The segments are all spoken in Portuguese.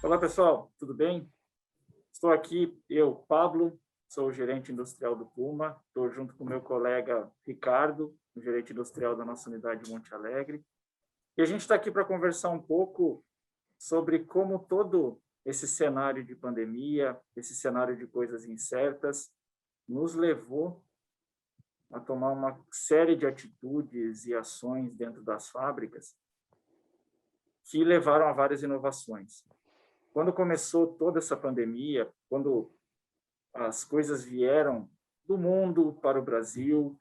Olá, pessoal, tudo bem? Estou aqui, eu, Pablo, sou o gerente industrial do Puma, estou junto com o meu colega Ricardo, o gerente industrial da nossa unidade de Monte Alegre, e a gente está aqui para conversar um pouco sobre como todo esse cenário de pandemia, esse cenário de coisas incertas, nos levou a tomar uma série de atitudes e ações dentro das fábricas que levaram a várias inovações. Quando começou toda essa pandemia, quando as coisas vieram do mundo para o Brasil,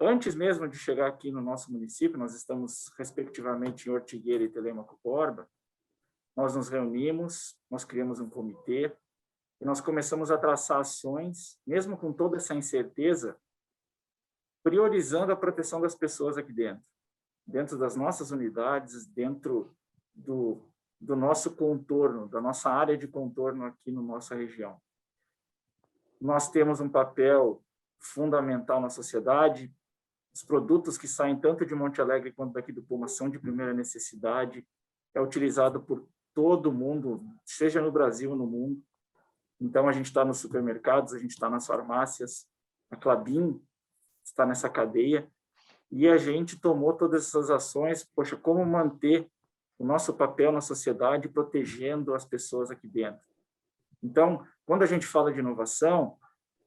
antes mesmo de chegar aqui no nosso município, nós estamos respectivamente em Ortigueira e Telêmaco Borba, nós nos reunimos, nós criamos um comitê e nós começamos a traçar ações, mesmo com toda essa incerteza, priorizando a proteção das pessoas aqui dentro das nossas unidades, dentro do nosso contorno, da nossa área de contorno aqui na nossa região. Nós temos um papel fundamental na sociedade, os produtos que saem tanto de Monte Alegre quanto daqui do Puma são de primeira necessidade, é utilizado por todo mundo, seja no Brasil ou no mundo. Então, a gente está nos supermercados, a gente está nas farmácias, a Klabin está nessa cadeia, e a gente tomou todas essas ações, poxa, como manter o nosso papel na sociedade protegendo as pessoas aqui dentro. Então, quando a gente fala de inovação,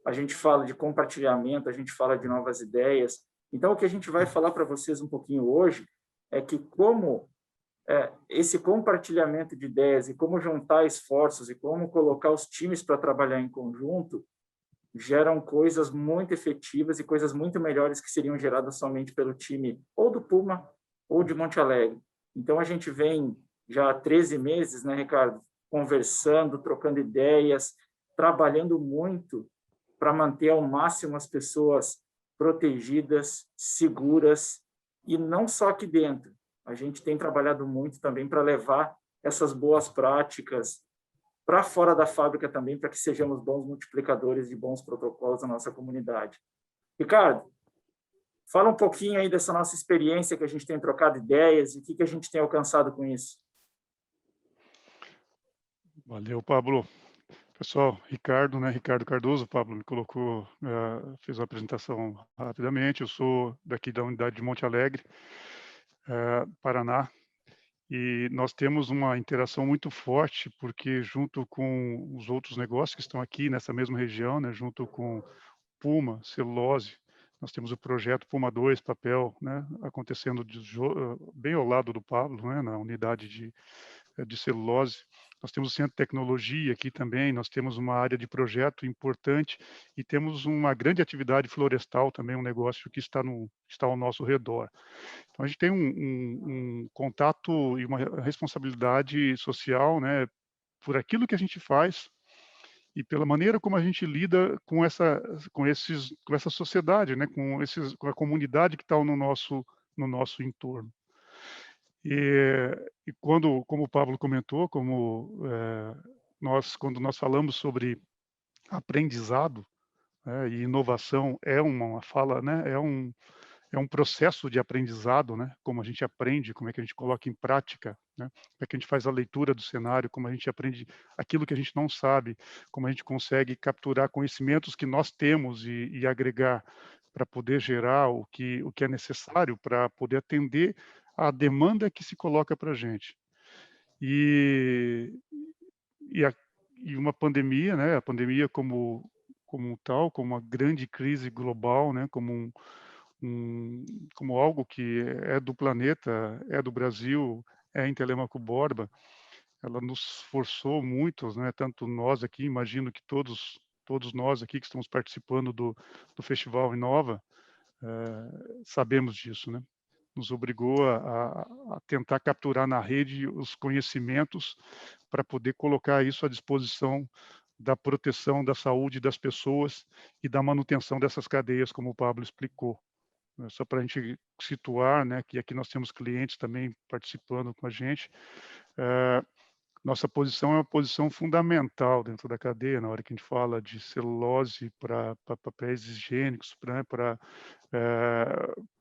a gente fala de compartilhamento, a gente fala de novas ideias. Então, o que a gente vai falar para vocês um pouquinho hoje é que como esse compartilhamento de ideias e como juntar esforços e como colocar os times para trabalhar em conjunto geram coisas muito efetivas e coisas muito melhores que seriam geradas somente pelo time ou do Puma ou de Monte Alegre. Então, a gente vem já há 13 meses, né, Ricardo, conversando, trocando ideias, trabalhando muito para manter ao máximo as pessoas protegidas, seguras, e não só aqui dentro. A gente tem trabalhado muito também para levar essas boas práticas para fora da fábrica também, para que sejamos bons multiplicadores de bons protocolos na nossa comunidade. Ricardo, fala um pouquinho aí dessa nossa experiência que a gente tem trocado ideias e o que a gente tem alcançado com isso. Valeu, Pablo. Pessoal, Ricardo, né? Ricardo Cardoso, o Pablo me colocou, fez uma apresentação rapidamente. Eu sou daqui da unidade de Monte Alegre, Paraná, e nós temos uma interação muito forte, porque junto com os outros negócios que estão aqui nessa mesma região, né? Junto com Puma, celulose, nós temos o projeto Puma 2, papel, né? Acontecendo bem ao lado do Pablo, né? Na unidade de celulose. Nós temos o Centro de Tecnologia aqui também, nós temos uma área de projeto importante e temos uma grande atividade florestal também, um negócio que está ao nosso redor. Então, a gente tem um contato e uma responsabilidade social, né, por aquilo que a gente faz e pela maneira como a gente lida com essa sociedade, né, com a comunidade que está no nosso entorno. E como o Pablo comentou, quando nós falamos sobre aprendizado, né, e inovação é uma fala, né, é um processo de aprendizado, né, como a gente aprende, como é que a gente coloca em prática, né, como é que a gente faz a leitura do cenário, como a gente aprende aquilo que a gente não sabe, como a gente consegue capturar conhecimentos que nós temos e agregar para poder gerar o que é necessário para poder atender a demanda que se coloca para a gente. E, e, a, e uma pandemia, né, a pandemia como tal, como uma grande crise global, né, como algo que é do planeta, é do Brasil, é em Telêmaco Borba, ela nos forçou muitos, né, tanto nós aqui, imagino que todos nós aqui que estamos participando do Festival Inova, sabemos disso, né? Nos obrigou a tentar capturar na rede os conhecimentos para poder colocar isso à disposição da proteção da saúde das pessoas e da manutenção dessas cadeias, como o Pablo explicou. Só para a gente situar, né, que aqui nós temos clientes também participando com a gente. Nossa posição é uma posição fundamental dentro da cadeia, na hora que a gente fala de celulose para papéis higiênicos, para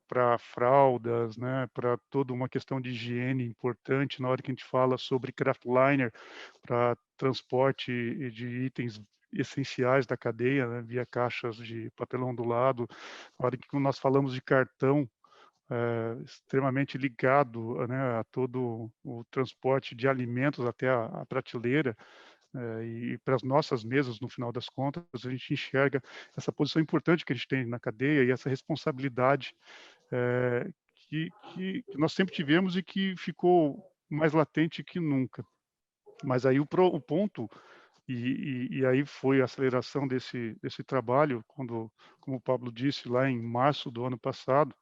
para fraldas, né, para toda uma questão de higiene importante na hora que a gente fala sobre craftliner, para transporte de itens essenciais da cadeia, né, via caixas de papelão ondulado. Na hora que nós falamos de cartão, extremamente ligado, né, a todo o transporte de alimentos até a prateleira, e para as nossas mesas, no final das contas, a gente enxerga essa posição importante que a gente tem na cadeia e essa responsabilidade eh, que nós sempre tivemos e que ficou mais latente que nunca. Mas aí o ponto, e aí foi a aceleração desse trabalho, quando, como o Pablo disse, lá em março do ano passado,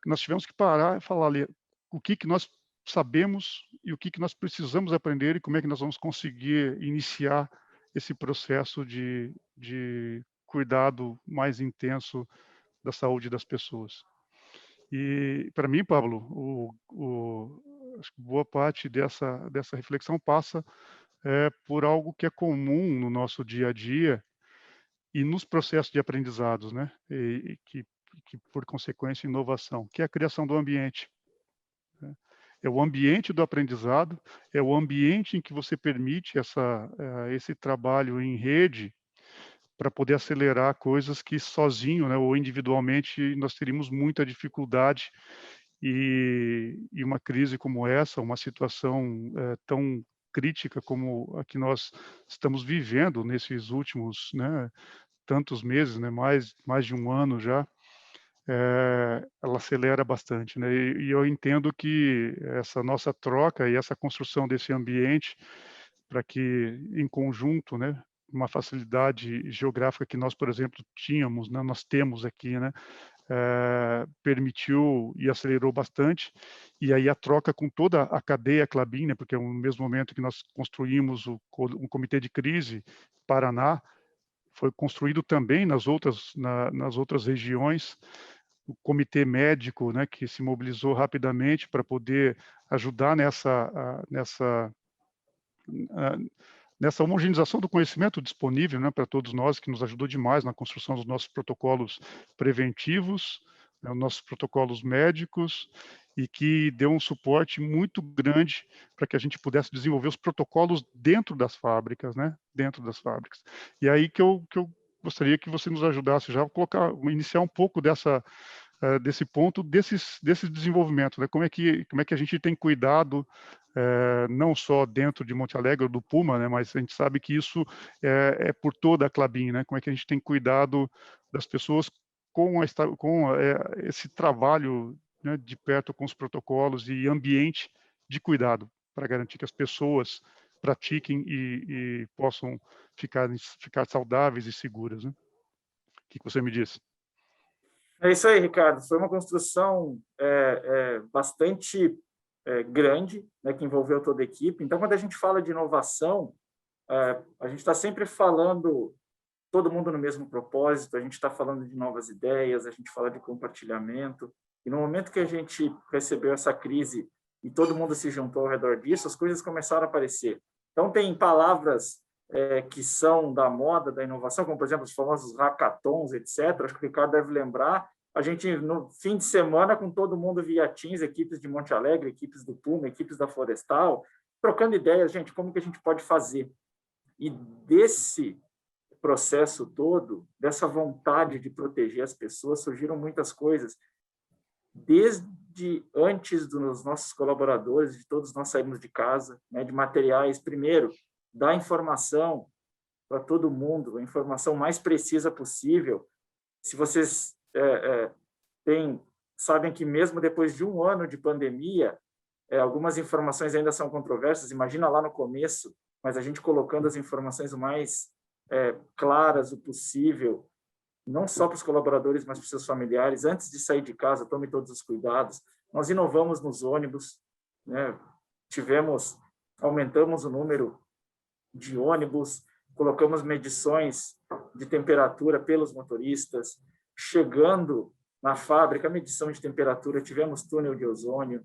que nós tivemos que parar e falar ali o que nós sabemos e o que nós precisamos aprender e como é que nós vamos conseguir iniciar esse processo de cuidado mais intenso da saúde das pessoas. E para mim, Pablo, acho que boa parte dessa reflexão passa por algo que é comum no nosso dia a dia e nos processos de aprendizados, né? E que por consequência inovação, que é a criação do ambiente. Né? É o ambiente do aprendizado, é o ambiente em que você permite esse trabalho em rede para poder acelerar coisas que sozinho, né, ou individualmente, nós teríamos muita dificuldade. E uma crise como essa, uma situação tão crítica como a que nós estamos vivendo nesses últimos, né, tantos meses, né, mais de um ano já, ela acelera bastante, né? E eu entendo que essa nossa troca e essa construção desse ambiente, para que em conjunto, né, uma facilidade geográfica que nós, por exemplo, tínhamos, né, nós temos aqui, né, permitiu e acelerou bastante. E aí a troca com toda a cadeia Klabin, né, porque no mesmo momento que nós construímos um comitê de crise Paraná, foi construído também nas outras regiões, o comitê médico, né, que se mobilizou rapidamente para poder ajudar nessa homogeneização do conhecimento disponível, né, para todos nós, que nos ajudou demais na construção dos nossos protocolos preventivos, né, os nossos protocolos médicos, e que deu um suporte muito grande para que a gente pudesse desenvolver os protocolos dentro das fábricas, né, dentro das fábricas. E aí que eu gostaria que você nos ajudasse já a iniciar um pouco desse ponto, desse desenvolvimento, né? Como é que a gente tem cuidado, não só dentro de Monte Alegre ou do Puma, né? Mas a gente sabe que isso é por toda a Klabin, né? Como é que a gente tem cuidado das pessoas com esse trabalho, né, de perto com os protocolos e ambiente de cuidado para garantir que as pessoas pratiquem e possam ficar saudáveis e seguras, né? O que você me diz? É isso aí, Ricardo. Foi uma construção bastante grande, né, que envolveu toda a equipe. Então, quando a gente fala de inovação, a gente está sempre falando todo mundo no mesmo propósito, a gente está falando de novas ideias, a gente fala de compartilhamento. E no momento que a gente recebeu essa crise e todo mundo se juntou ao redor disso, as coisas começaram a aparecer. Então, tem palavras que são da moda, da inovação, como, por exemplo, os famosos hackathons, etc. Acho que o Ricardo deve lembrar. A gente, no fim de semana, com todo mundo via Teams, equipes de Monte Alegre, equipes do Puma, equipes da Florestal, trocando ideias, gente, como que a gente pode fazer? E desse processo todo, dessa vontade de proteger as pessoas, surgiram muitas coisas. Desde antes dos nossos colaboradores, de todos nós sairmos de casa, né, de materiais, primeiro, dar informação para todo mundo, a informação mais precisa possível. Se vocês sabem que mesmo depois de um ano de pandemia, algumas informações ainda são controversas, imagina lá no começo, mas a gente colocando as informações o mais claras o possível, não só para os colaboradores, mas para os seus familiares. Antes de sair de casa, tome todos os cuidados. Nós inovamos nos ônibus, né? Aumentamos o número de ônibus, colocamos medições de temperatura pelos motoristas, chegando na fábrica, medição de temperatura, tivemos túnel de ozônio,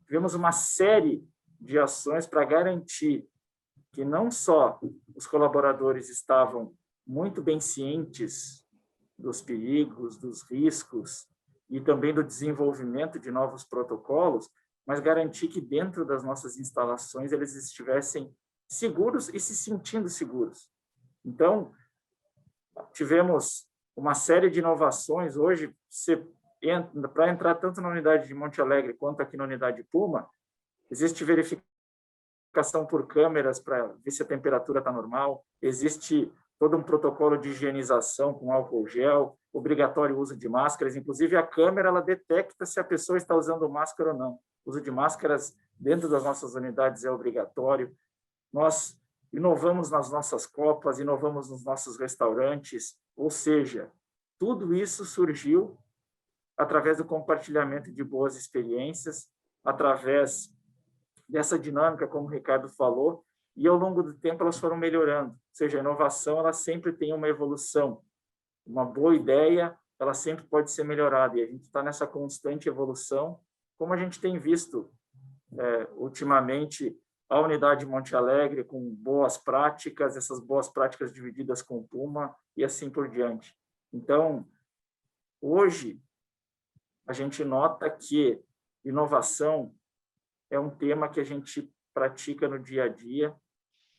tivemos uma série de ações para garantir que não só os colaboradores estavam muito bem cientes dos perigos, dos riscos, e também do desenvolvimento de novos protocolos, mas garantir que dentro das nossas instalações eles estivessem seguros e se sentindo seguros. Então, tivemos uma série de inovações. Hoje, para entrar tanto na unidade de Monte Alegre quanto aqui na unidade Puma, existe verificação por câmeras para ver se a temperatura está normal, existe todo um protocolo de higienização com álcool gel, obrigatório uso de máscaras, inclusive a câmera ela detecta se a pessoa está usando máscara ou não. O uso de máscaras dentro das nossas unidades é obrigatório. Nós inovamos nas nossas copas, inovamos nos nossos restaurantes, ou seja, tudo isso surgiu através do compartilhamento de boas experiências, através dessa dinâmica, como o Ricardo falou, e ao longo do tempo elas foram melhorando. Ou seja, a inovação ela sempre tem uma evolução. Uma boa ideia, ela sempre pode ser melhorada, e a gente está nessa constante evolução, como a gente tem visto ultimamente a unidade Monte Alegre com boas práticas, essas boas práticas divididas com o Puma e assim por diante. Então, hoje, a gente nota que inovação é um tema que a gente pratica no dia a dia,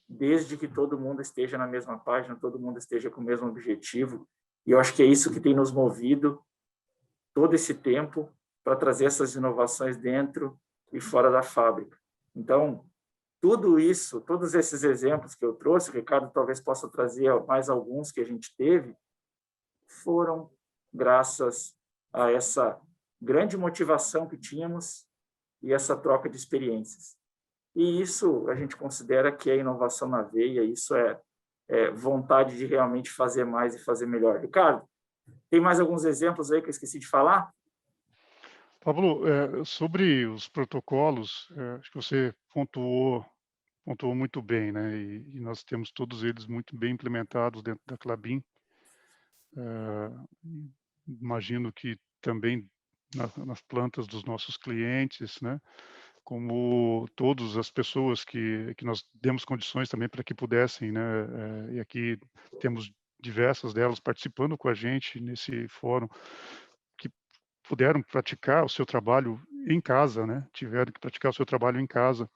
desde que todo mundo esteja na mesma página, todo mundo esteja com o mesmo objetivo. E eu acho que é isso que tem nos movido todo esse tempo para trazer essas inovações dentro e fora da fábrica. Então, tudo isso, todos esses exemplos que eu trouxe, o Ricardo talvez possa trazer mais alguns que a gente teve, foram graças a essa grande motivação que tínhamos e essa troca de experiências. E isso a gente considera que é inovação na veia, isso é vontade de realmente fazer mais e fazer melhor. Ricardo, tem mais alguns exemplos aí que eu esqueci de falar? Pablo, sobre os protocolos, acho que você pontuou muito bem, né? E nós temos todos eles muito bem implementados dentro da Klabin. Imagino que também nas plantas dos nossos clientes, né? Como todas as pessoas que nós demos condições também para que pudessem, né? E aqui temos diversas delas participando com a gente nesse fórum, que puderam praticar o seu trabalho em casa, né? Tiveram que praticar o seu trabalho em casa,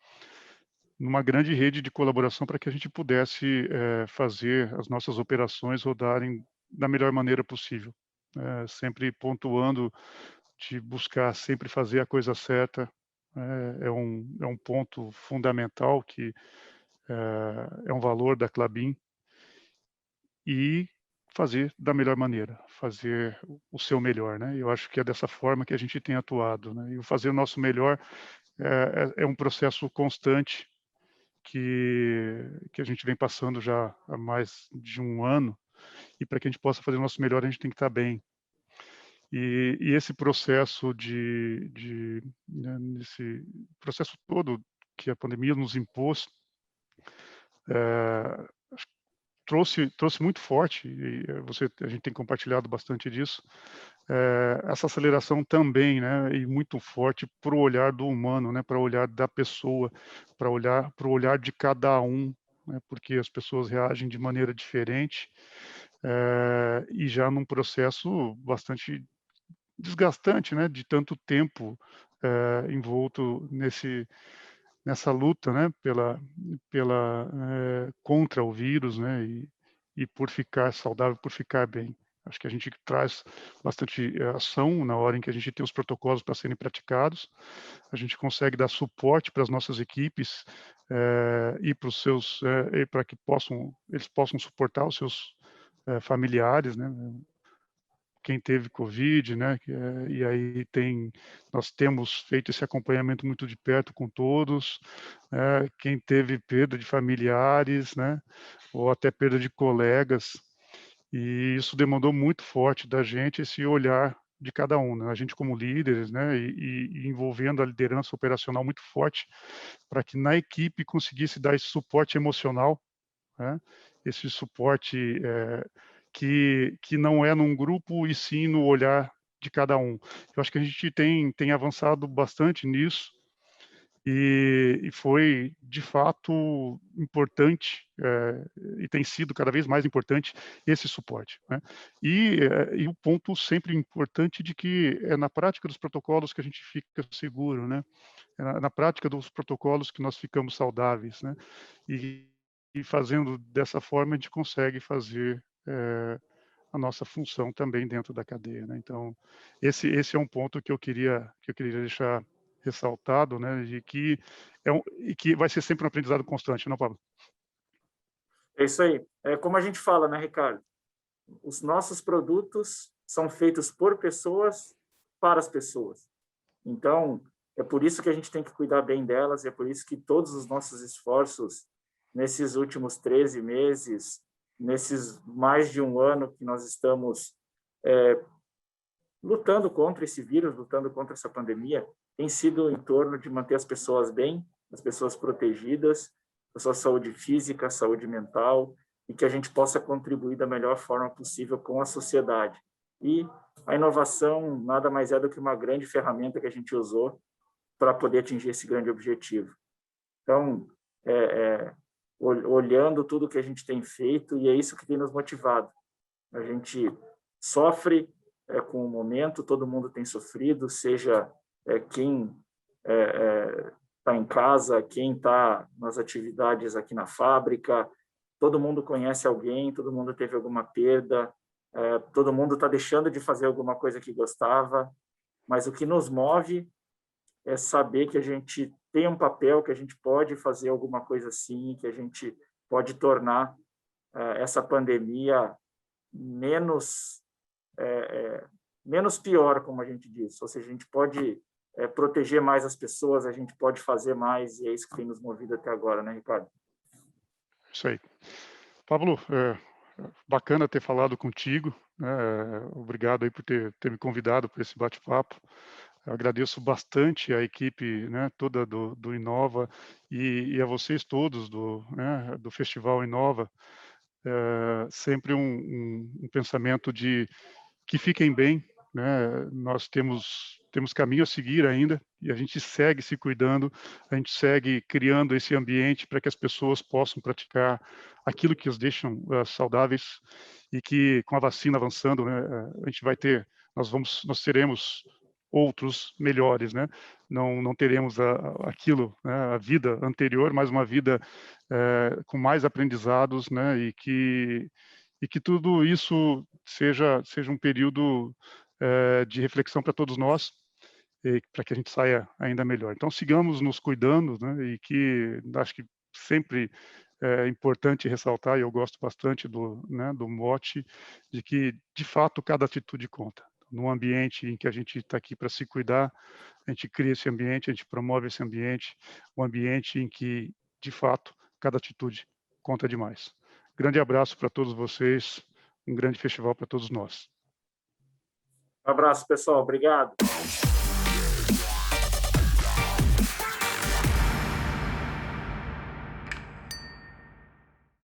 numa grande rede de colaboração para que a gente pudesse fazer as nossas operações rodarem da melhor maneira possível. Sempre pontuando de buscar sempre fazer a coisa certa, é um ponto fundamental que é um valor da Klabin, e fazer da melhor maneira, fazer o seu melhor, né? Eu acho que é dessa forma que a gente tem atuado, né? E o fazer o nosso melhor é um processo constante que a gente vem passando já há mais de um ano, e para que a gente possa fazer o nosso melhor, a gente tem que estar bem. E esse processo né, nesse processo todo que a pandemia nos impôs, é, trouxe muito forte, e a gente tem compartilhado bastante disso, essa aceleração também, né, e muito forte para o olhar do humano, né, para o olhar da pessoa, para o olhar de cada um, né, porque as pessoas reagem de maneira diferente, e já num processo bastante desgastante, né, de tanto tempo envolto nessa luta, né, contra o vírus, né, e por ficar saudável, por ficar bem. Acho que a gente traz bastante ação na hora em que a gente tem os protocolos para serem praticados. A gente consegue dar suporte para as nossas equipes e para os seus, para que eles possam suportar os seus familiares, né? Quem teve Covid, né? E aí nós temos feito esse acompanhamento muito de perto com todos, quem teve perda de familiares, né? Ou até perda de colegas, e isso demandou muito forte da gente esse olhar de cada um, né? A gente como líderes, né? E envolvendo a liderança operacional muito forte para que na equipe conseguisse dar esse suporte emocional, né? Esse suporte que não é num grupo e sim no olhar de cada um. Eu acho que a gente tem avançado bastante nisso, E foi, de fato, importante, e tem sido cada vez mais importante esse suporte, né. E o ponto sempre importante de que é na prática dos protocolos que a gente fica seguro, né. É na prática dos protocolos que nós ficamos saudáveis, né. E e fazendo dessa forma, a gente consegue fazer, a nossa função também dentro da cadeia, né. Então, esse é um ponto que eu queria deixar ressaltado, né, de que e que vai ser sempre um aprendizado constante, não, Pablo? É isso aí. É como a gente fala, né, Ricardo? Os nossos produtos são feitos por pessoas para as pessoas. Então, é por isso que a gente tem que cuidar bem delas, é por isso que todos os nossos esforços nesses últimos 13 meses, nesses mais de um ano que nós estamos lutando contra esse vírus, lutando contra essa pandemia, tem sido em torno de manter as pessoas bem, as pessoas protegidas, a sua saúde física, a saúde mental, e que a gente possa contribuir da melhor forma possível com a sociedade. E a inovação nada mais é do que uma grande ferramenta que a gente usou para poder atingir esse grande objetivo. Então, olhando tudo que a gente tem feito, e é isso que tem nos motivado. A gente sofre com o momento, todo mundo tem sofrido, seja quem está em casa, quem está nas atividades aqui na fábrica, todo mundo conhece alguém, todo mundo teve alguma perda, todo mundo está deixando de fazer alguma coisa que gostava, mas o que nos move é saber que a gente tem um papel, que a gente pode fazer alguma coisa assim, que a gente pode tornar essa pandemia menos menos pior, como a gente diz. Ou seja, a gente pode proteger mais as pessoas, a gente pode fazer mais, e é isso que tem nos movido até agora, né, Ricardo? Isso aí. Pablo, bacana ter falado contigo, né, obrigado aí por ter me convidado para esse bate-papo. Eu agradeço bastante a equipe, né, toda do Inova e a vocês todos do Festival Inova. Sempre um pensamento de que fiquem bem, né? Nós temos caminho a seguir ainda e a gente segue se cuidando, a gente segue criando esse ambiente para que as pessoas possam praticar aquilo que os deixam saudáveis e que com a vacina avançando, né, a gente vai ter, nós teremos outros melhores, né? Não teremos aquilo, né, a vida anterior, mas uma vida com mais aprendizados, né? E que tudo isso seja um período de reflexão para todos nós, para que a gente saia ainda melhor. Então, sigamos nos cuidando, né, e que acho que sempre é importante ressaltar, e eu gosto bastante do mote, de que, de fato, cada atitude conta. Num ambiente em que a gente está aqui para se cuidar, a gente cria esse ambiente, a gente promove esse ambiente, um ambiente em que, de fato, cada atitude conta demais. Grande abraço para todos vocês, um grande festival para todos nós. Um abraço, pessoal. Obrigado.